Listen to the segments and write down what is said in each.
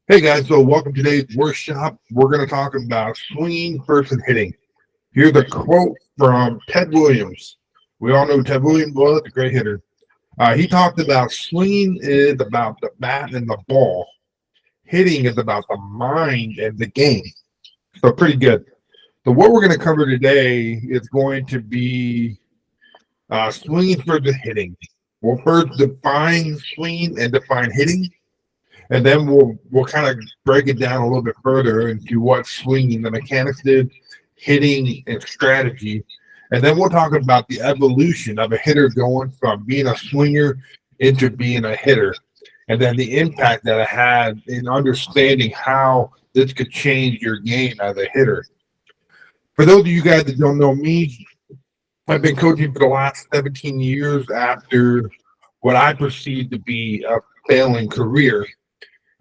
Hey guys, so welcome to today's workshop. We're going to talk about swinging versus hitting. Here's a quote from Ted Williams. We all know who Ted Williams was, a great hitter. He talked about swinging is about the bat and the ball. Hitting is about the mind and the game. So pretty good. So what we're going to cover today is going to be swinging versus hitting. We'll first define swinging and define hitting. And then we'll kind of break it down a little bit further into what swinging the mechanics did, hitting and strategy. And then we'll talk about the evolution of a hitter going from being a swinger into being a hitter. And then the impact that it had in understanding how this could change your game as a hitter. For those of you guys that don't know me, I've been coaching for the last 17 years after what I perceive to be a failing career.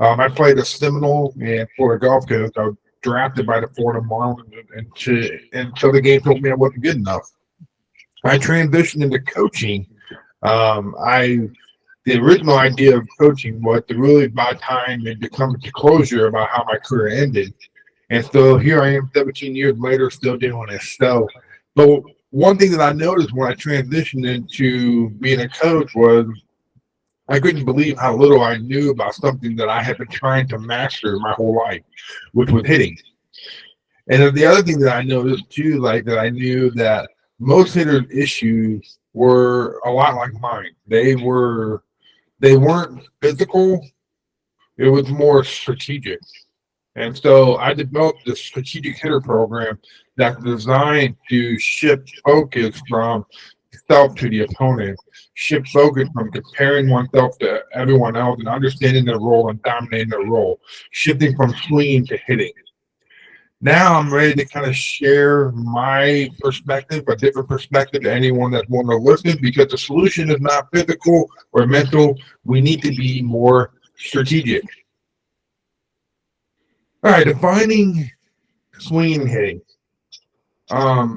I played a Seminole and Florida Gulf Coast. I was drafted by the Florida Marlins until the game told me I wasn't good enough. I transitioned into coaching. I The original idea of coaching was to really buy time and to come to closure about how my career ended. And so here I am 17 years later, still doing this. But one thing that I noticed when I transitioned into being a coach was I couldn't believe how little I knew about something that I had been trying to master my whole life, which was hitting. And then the other thing that I noticed too, like that I knew that most hitters' issues were a lot like mine. They weren't physical, it was more strategic. And so I developed this strategic hitter program that's designed to shift focus from self to the opponent, shift focus from comparing oneself to everyone else and understanding their role and dominating their role, shifting from swinging to hitting. Now I'm ready to kind of share my perspective, a different perspective to anyone that's willing to listen because the solution is not physical or mental. We need to be more strategic. All right, defining swinging and hitting.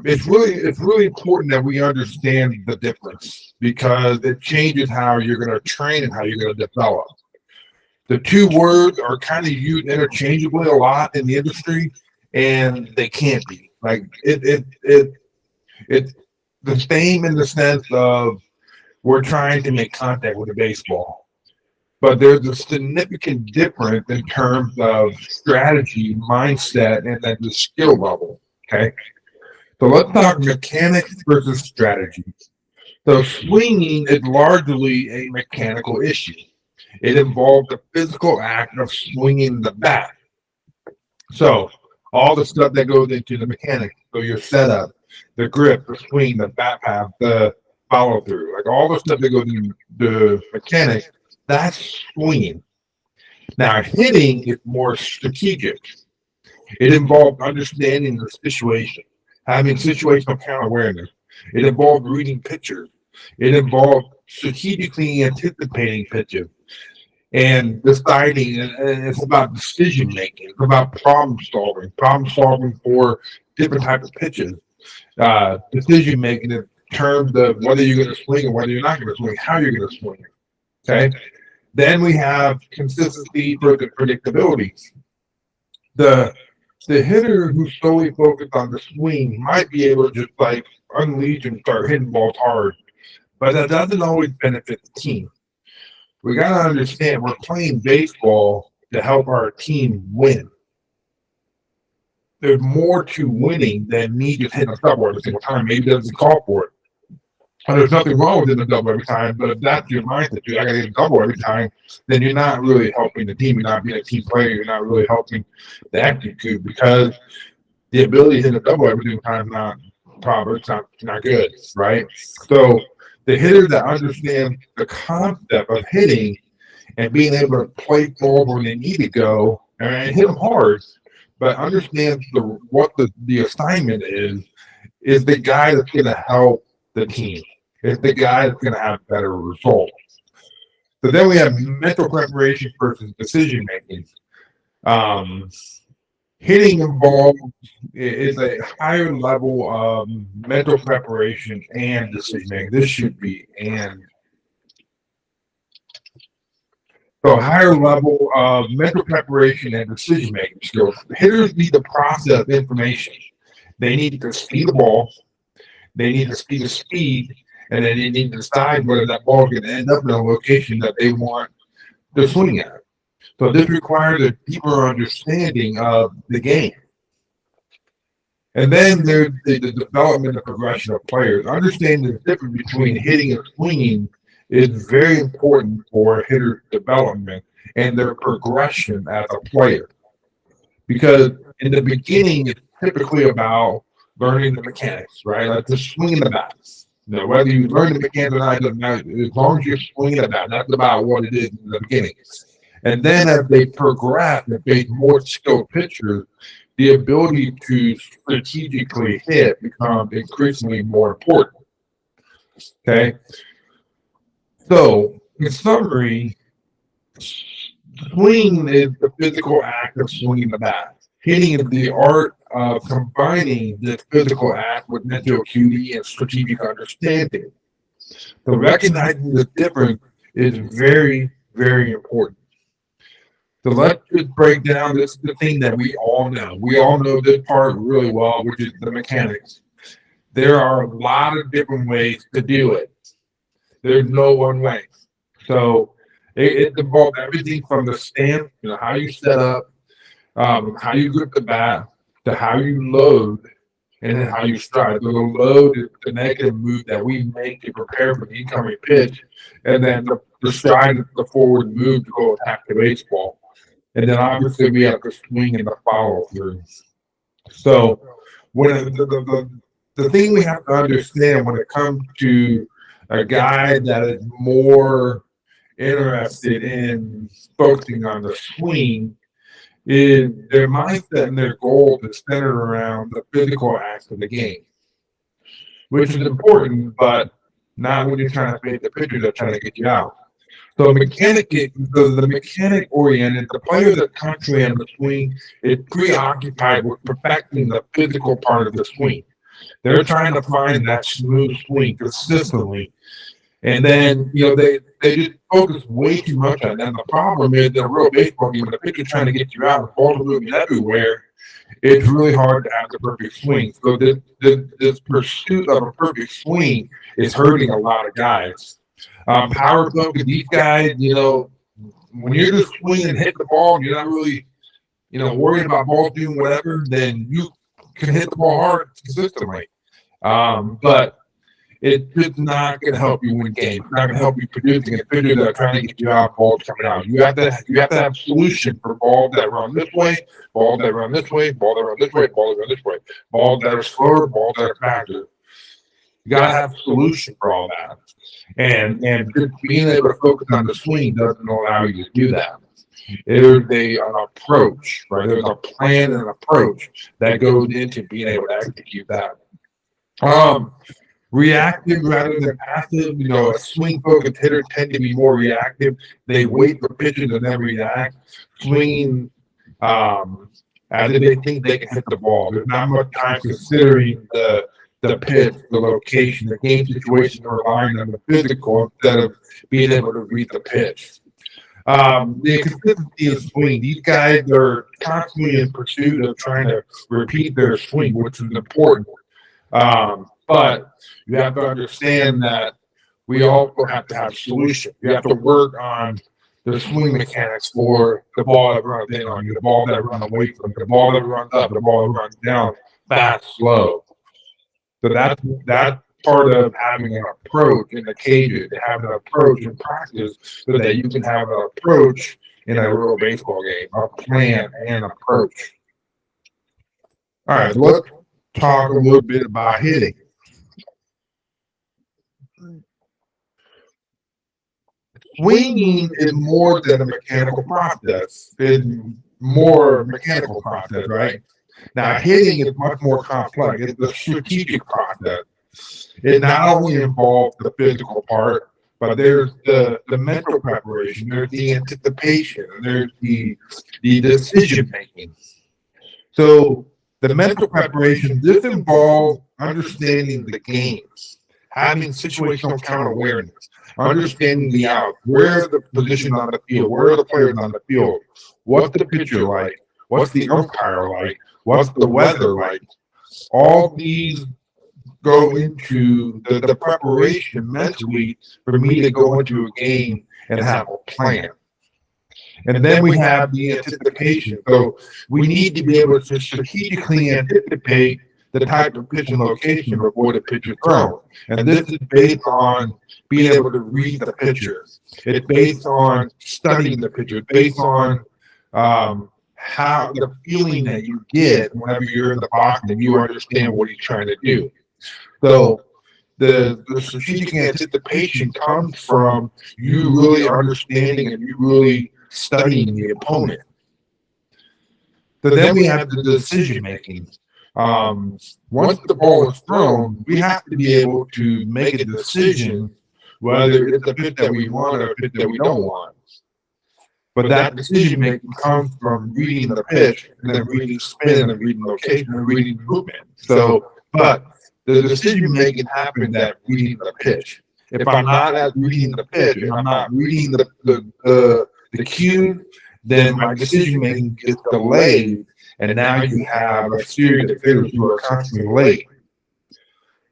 It's really important that we understand the difference because it changes how you're going to train and how you're going to develop. The two words are kind of used interchangeably a lot in the industry, and they can't be. Like it's the same in the sense of we're trying to make contact with a baseball, but there's a significant difference in terms of strategy, mindset, and then the skill level. Okay. So let's talk mechanics versus strategy. So swinging is largely a mechanical issue. It involves the physical act of swinging the bat. So all the stuff that goes into the mechanics, so your setup, the grip, the swing, the bat path, the follow through, like all the stuff that goes into the mechanics, that's swinging. Now hitting is more strategic. It involved understanding the situation, having situational counter awareness. It involved reading pictures. It involved strategically anticipating pitches and deciding. And it's about decision making. It's about problem solving for different types of pitches. Decision making in terms of whether you're going to swing and whether you're not going to swing, how you're going to swing. Okay. Then we have consistency versus predictability. The the hitter who's solely focused on the swing might be able to just like unleash and start hitting balls hard, but that doesn't always benefit the team. We got to understand we're playing baseball to help our team win. There's more to winning than me just hitting a double every single time. Maybe it doesn't call for it. And there's nothing wrong with hitting a double every time, but if that's your mindset, dude, I got to hit a double every time, then you're not really helping the team. You're not being a team player. You're not really helping the execute because the ability to hit a double every single time is not proper. It's not good, right? So the hitter that understands the concept of hitting and being able to play forward when they need to go and hit them hard, but understands what the assignment is the guy that's going to help the team. It's the guy that's going to have better results. So then we have mental preparation versus decision making. Um, Hitting involved is a higher level of mental preparation and decision making. This should be and So higher level of mental preparation and decision making skills. Hitters need to process information. They need to see the ball. They need to see the speed, and then they need to decide whether that ball is going to end up in a location that they want to swing at. So this requires a deeper understanding of the game. And then there's the development and progression of players. Understanding the difference between hitting and swinging is very important for hitter development and their progression as a player. Because in the beginning, it's typically about learning the mechanics, right? Like just swinging the bat. You know, whether you learn the mechanics or not, it doesn't matter. As long as you're swinging the bat, that's about what it is in the beginning. And then as they progress and become more skilled pitchers, the ability to strategically hit becomes increasingly more important. Okay. So, in summary, swing is the physical act of swinging the bat. Hitting is the art of combining this physical act with mental acuity and strategic understanding. So, recognizing the difference is very, very important. So let's just break down this the thing that we all know. We all know this part really well, which is the mechanics. There are a lot of different ways to do it. There's no one way. So it involves everything from the stance, you know, how you set up, how you grip the bat, to how you load, and then how you stride. So the load is the negative move that we make to prepare for the incoming pitch, and then the stride is the forward move to go attack the baseball. And then obviously we have the swing and the follow through. So when the thing we have to understand when it comes to a guy that is more interested in focusing on the swing is their mindset and their goal is centered around the physical act of the game, which is important, but not when you're trying to fade the pitcher that's trying to get you out. So the mechanic oriented, the player that's constantly on the swing is preoccupied with perfecting the physical part of the swing. They're trying to find that smooth swing consistently. And then, you know, they just focus way too much on that. And the problem is the real baseball game, when the pitcher's trying to get you out, the ball's moving everywhere, it's really hard to have the perfect swing. So this pursuit of a perfect swing is hurting a lot of guys. Power focus, these guys, you know, when you're just swinging and hit the ball, you're not really, you know, worried about ball doing whatever, then you can hit the ball hard consistently. But it's just not going to help you win games. It's not going to help you producing a pitcher that are trying to get you out, balls coming out. You have to have a solution for balls that run this way, balls that run this way, balls that run this way, balls that run this way, balls that are slower, balls that are faster. You got to have a solution for all that. And just being able to focus on the swing doesn't allow you to do that. There's an approach, right? There's a plan and an approach that goes into being able to execute that. Reactive rather than passive, you know, a swing-focused hitter tend to be more reactive. They wait for pitches and then react. Swinging as if they think they can hit the ball. There's not much time considering the pitch, the location, the game situation, or relying on the physical instead of being able to read the pitch. The consistency of swing. These guys are constantly in pursuit of trying to repeat their swing, which is important. But you have to understand that we also have to have solutions. You have to work on the swing mechanics for the ball that runs in on you, the ball that runs away from you, the ball that runs up, the ball that runs down, fast, slow. So that's part of having an approach in the cages, to have an approach in practice so that you can have an approach in a real baseball game, a plan and approach. All right, let's talk a little bit about hitting. Swinging is more than a mechanical process. It's more mechanical process, right? Now, hitting is much more complex. It's a strategic process. It not only involves the physical part, but there's the mental preparation, there's the anticipation, there's the decision making. So the mental preparation, this involves understanding the games, having situational counter awareness, understanding the out, where are the positions on the field, where are the players on the field, what's the pitcher like, what's the umpire like, what's the weather like. All these go into the preparation mentally for me to go into a game and have a plan. And then we have the anticipation. So we need to be able to strategically anticipate the type of pitch and location before the pitch is thrown. And this is based on being able to read the pitcher. It's based on studying the pitcher. It's based on how the feeling that you get whenever you're in the box and you understand what he's trying to do. So the strategic anticipation comes from you really understanding and you really studying the opponent. So then we have the decision making. Once the ball is thrown, we have to be able to make a decision whether it's a pitch that we want or a pitch that we don't want. But that decision making comes from reading the pitch and then reading spin and reading location and reading movement. So, but the decision making happens at reading the pitch. If I'm not at reading the pitch, if I'm not reading the cue, then my decision making gets delayed, and now you have a series of hitters who are constantly late.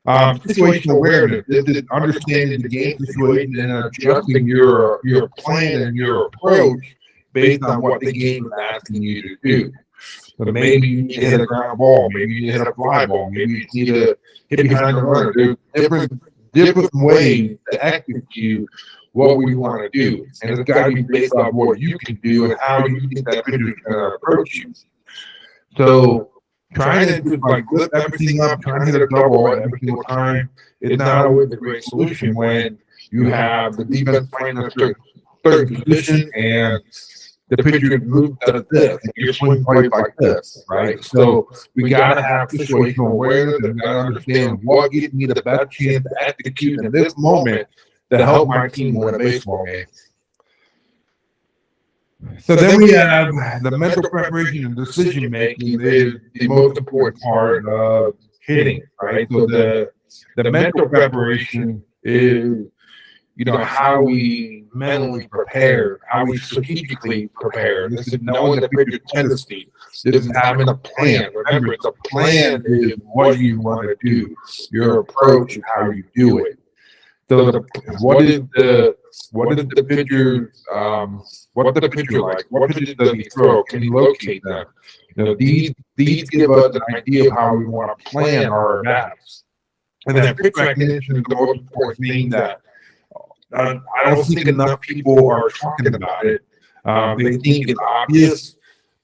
Situational awareness is understanding the game situation and adjusting your plan and your approach based on what the game is asking you to do. So maybe you need to hit a ground ball, maybe you need to hit a fly ball, maybe you need to hit behind the runner. There's different ways to execute what we want to do, and it's got to be based on what you can do and how you think that pitcher is going to approach you. So trying to just like flip everything up, trying to hit a double every single time is not always a great solution when you have the defense playing in a certain position and the pitcher moves does this and your swing plays like this, right? So we got to have situational awareness and got to understand what gives me the best chance to execute in this moment to help my team win a baseball game. So then we have the mental preparation and decision making is the most important part of hitting, right? So the mental preparation is, how we mentally prepare, how we strategically prepare. This is knowing the pitcher's tendency. This is having a plan. Remember, the plan is what you want to do, your approach and how you do it. So what is the pitcher's what's the pitcher like? What pitches does he throw? Can he locate them? These give us an idea of how we want to plan our bats. And then pitch recognition is the most important thing that I don't think enough people are talking about it. They think it's obvious,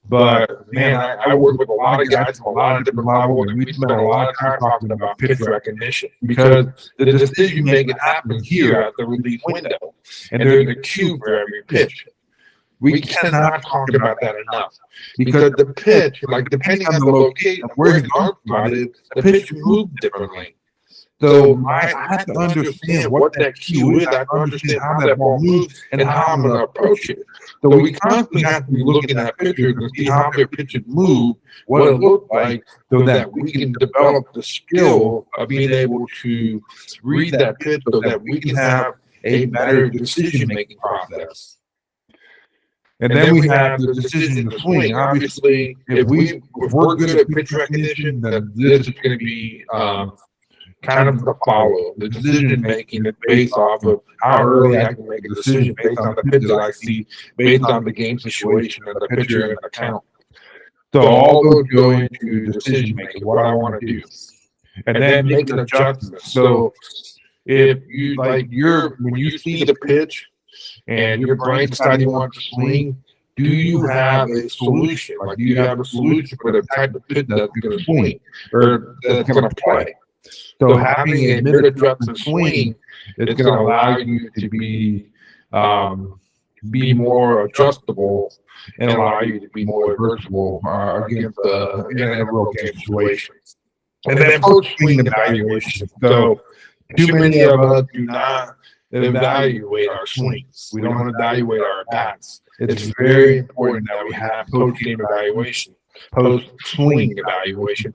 but man, I work with a lot of guys from a lot of different levels, and we spend a lot of time talking about pitch recognition because the decision making happens here at the release window, and there's a cue for every pitch. We cannot talk about that enough because the pitch, like depending on the location of where his arm spot is, the pitch moves differently. So I have to understand what that cue is. I have to understand how that ball moves and how I'm going to approach it. So we constantly have to be looking at pictures and see how their pitches move, what it looks like, so that we can develop the skill of being able to read that pitch so that we can have a better decision-making process. And then we have the decision to swing. Obviously, if we're good at pitch recognition, then this is going to be kind of the follow. The decision making is based off of how early I can make a decision based on the pitch that I see, based on the game situation and the pitcher and the count. So all those go into decision making, what I want to do, and then make an adjustment. So if you when you see the pitch and your brain decides you want to swing, do you have a solution? Like, do you have a solution for the type of pitch that's going to swing or that's going to play? So having a mid-adjustment swing is going to allow you to be more adjustable and allow you to be more versatile against in a real game situation. And then post-swing evaluation. So too many of us do not evaluate our swings. We don't evaluate our bats. It's very important that we have post-game evaluation, post-swing evaluation,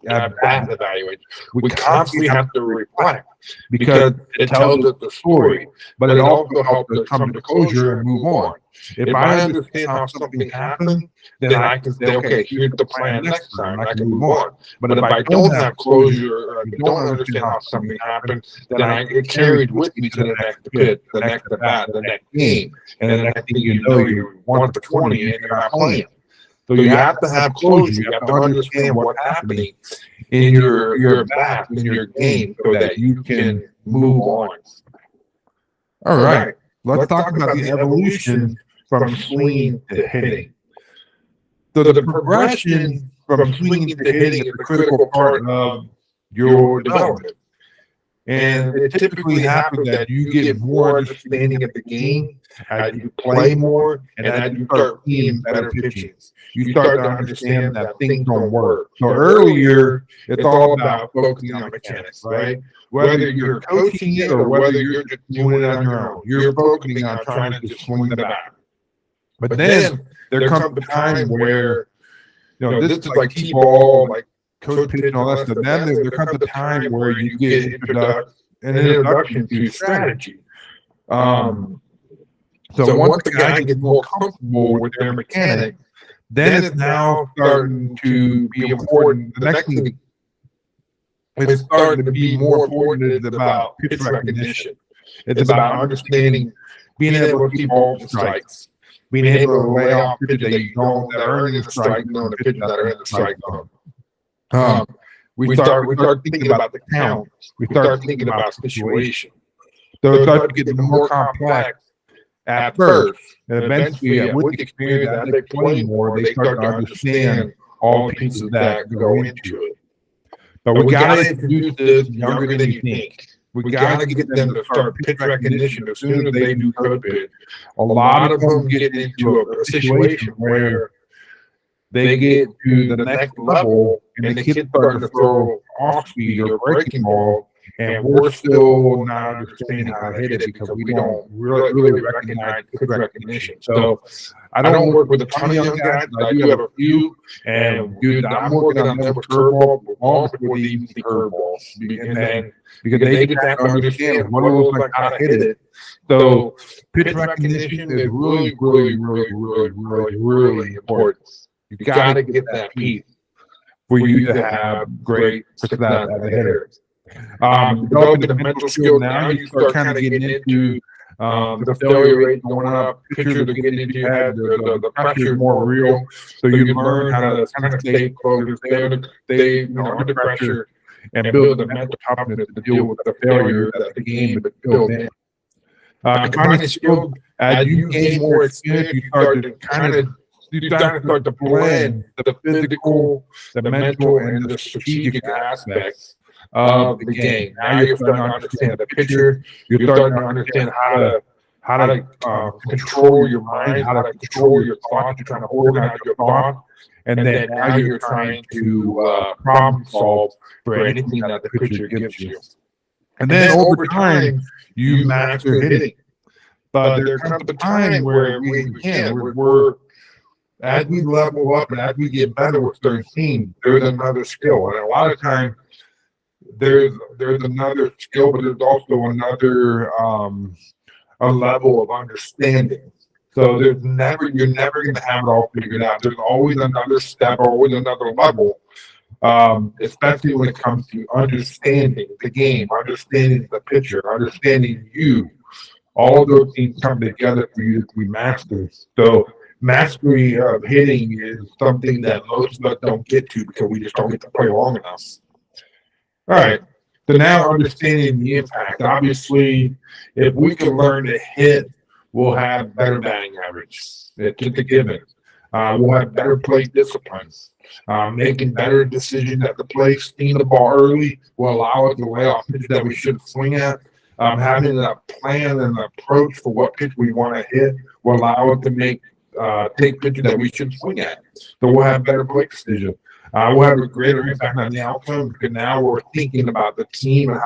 at bat evaluation. We constantly have to reflect because it tells us the story, but it also helps us come to closure and move on. If I understand how something happened, then I can say, okay, here's the plan next time, and I can move on. But if I don't have closure, or if I don't understand how something happened, then I get carried with me to the next pitch, the next at bat, the next game, and the next thing you know, you're 1 for 20 and you're not playing. So you have to have closure. You have to understand what's happening in your bat, in your game, so that you can move on. All right. Let's talk about the evolution from swinging to hitting. So the progression from swinging to hitting is a critical part of your development. And it typically happens that you get more understanding of the game as you play more and as you start seeing better pitches. You start to understand that things don't work. So earlier, it's all about focusing on mechanics, right? Whether you're coaching it or whether you're just doing it on your own, you're focusing on trying to just swing the bat. But then there comes a time where, this is like T-ball, like coach pitch and all that stuff. Then there comes a time where you get an introduction to strategy. So once the guy gets more comfortable with their mechanics, then it's now starting to be important. The next thing is starting to be more important. It's about pitch recognition. It's about understanding, being able to keep all the strikes, being able to lay off pitches that are in the strike zone, the pitches that are in the strike zone. We start thinking about the count. We start thinking about situation. So it starts to get more complex at first, and eventually, with the experience, as they play more, they start to understand all the pieces that go into it. But we got to introduce this younger than you think. We got to get them to start pitch recognition as soon as they do coach pitch. A lot of them get into a situation where they get to the next level and the kid's starting to throw off speed or breaking ball, and we're still not understanding how to hit it because we don't really recognize pitch recognition. So I don't work with a ton of young guys, but I do have a few, and I'm working on them with curveballs long before they even see curveballs, and then because they just have to understand what it looks like, how to hit it. So pitch recognition is really important. You got to get that piece for you to have great success as a hitter. Developing the mental skill now, you start kind of getting into the failure rate going up, pitchers are getting into your head, the pressure is more real, so you learn how to kind of stay focused, stay under pressure, and build the mental toughness to deal with the failure that the game is built in. Combining skills, as you gain more experience, you start to blend the physical, the mental, and the strategic aspects of the game. Now you're starting to understand the pitcher. You're starting to understand how to control your mind, how to control your thoughts. You're trying to organize your thoughts, and then now you're trying to problem solve for anything that the pitcher gives you. And then over time, you master hitting. But there comes a time where we're as we level up and as we get better with certain teams, there's another skill. And a lot of times there's another skill, but there's also another a level of understanding. So you're never going to have it all figured out. There's always another step, always another level, especially when it comes to understanding the game, understanding the pitcher, understanding you. All of those things come together for you to be masters. So mastery of hitting is something that most of us don't get to because we just don't get to play long enough. All right. So now understanding the impact. Obviously, if we can learn to hit, we'll have better batting average. It's just a given. We'll have better plate disciplines. Making better decisions at the plate, seeing the ball early will allow us to lay off pitches that we should swing at. Having a plan and an approach for what pitch we want to hit will allow us to take pitches that we should swing at. So we'll have better plate decisions. We'll have a greater impact on the outcome because now we're thinking about the team and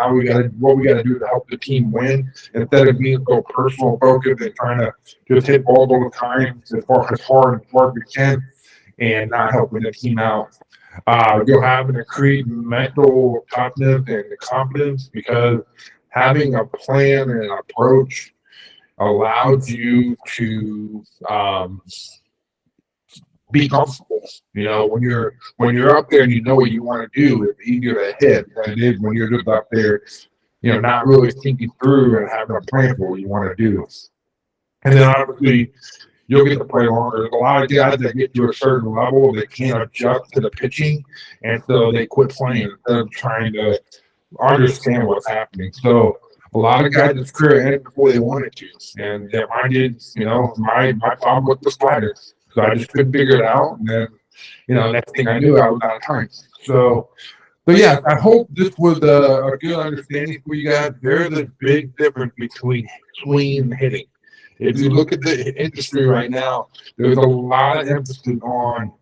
what we got to do to help the team win instead of being so personal focused and trying to just hit balls all the time as hard as we can and not helping the team out. You'll have an increased mental toughness and confidence because having a plan and an approach allows you to be comfortable. When you're up there and you know what you want to do, it's easier to hit than it is when you're just up there, not really thinking through and having a plan for what you want to do. And then obviously you'll get to play longer. There's a lot of guys that get to a certain level, they can't adjust to the pitching, and so they quit playing instead of trying to understand what's happening. So a lot of guys just career ended before they wanted to, and mine did. My problem with the slider, so I just couldn't figure it out, and then next thing I knew, I was out of time. So yeah, I hope this was a good understanding for you guys. There's a big difference between swinging and hitting. If you look at the industry right now, there's a lot of emphasis on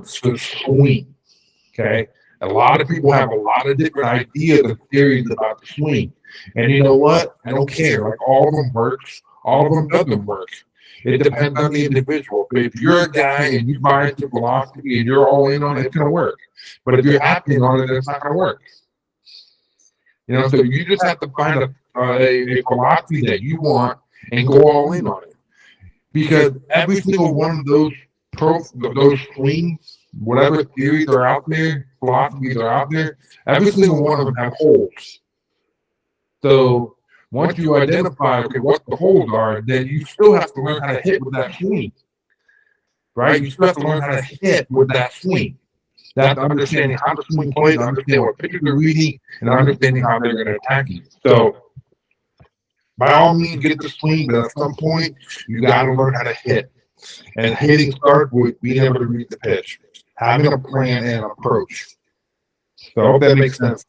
the swing. Okay, a lot of people have a lot of different ideas and theories about the swing, and you know what? I don't care. Like all of them works, all of them doesn't work. It depends on the individual. But if you're a guy and you buy into philosophy and you're all in on it, it's gonna work. But if you're acting on it, it's not gonna work. So you just have to find a philosophy that you want and go all in on it, because every single one of those swings, whatever theories are out there, philosophies are out there, every single one of them have holes. So once you identify what the holes are, then you still have to learn how to hit with that swing, right? You still have to learn how to hit with that swing. That's understanding how the swing plays, understanding what pitchers are reading, and understanding how they're going to attack you. So by all means, get the swing, but at some point, you got to learn how to hit. And hitting starts with being able to read the pitch, having a plan and an approach. So I hope that makes sense.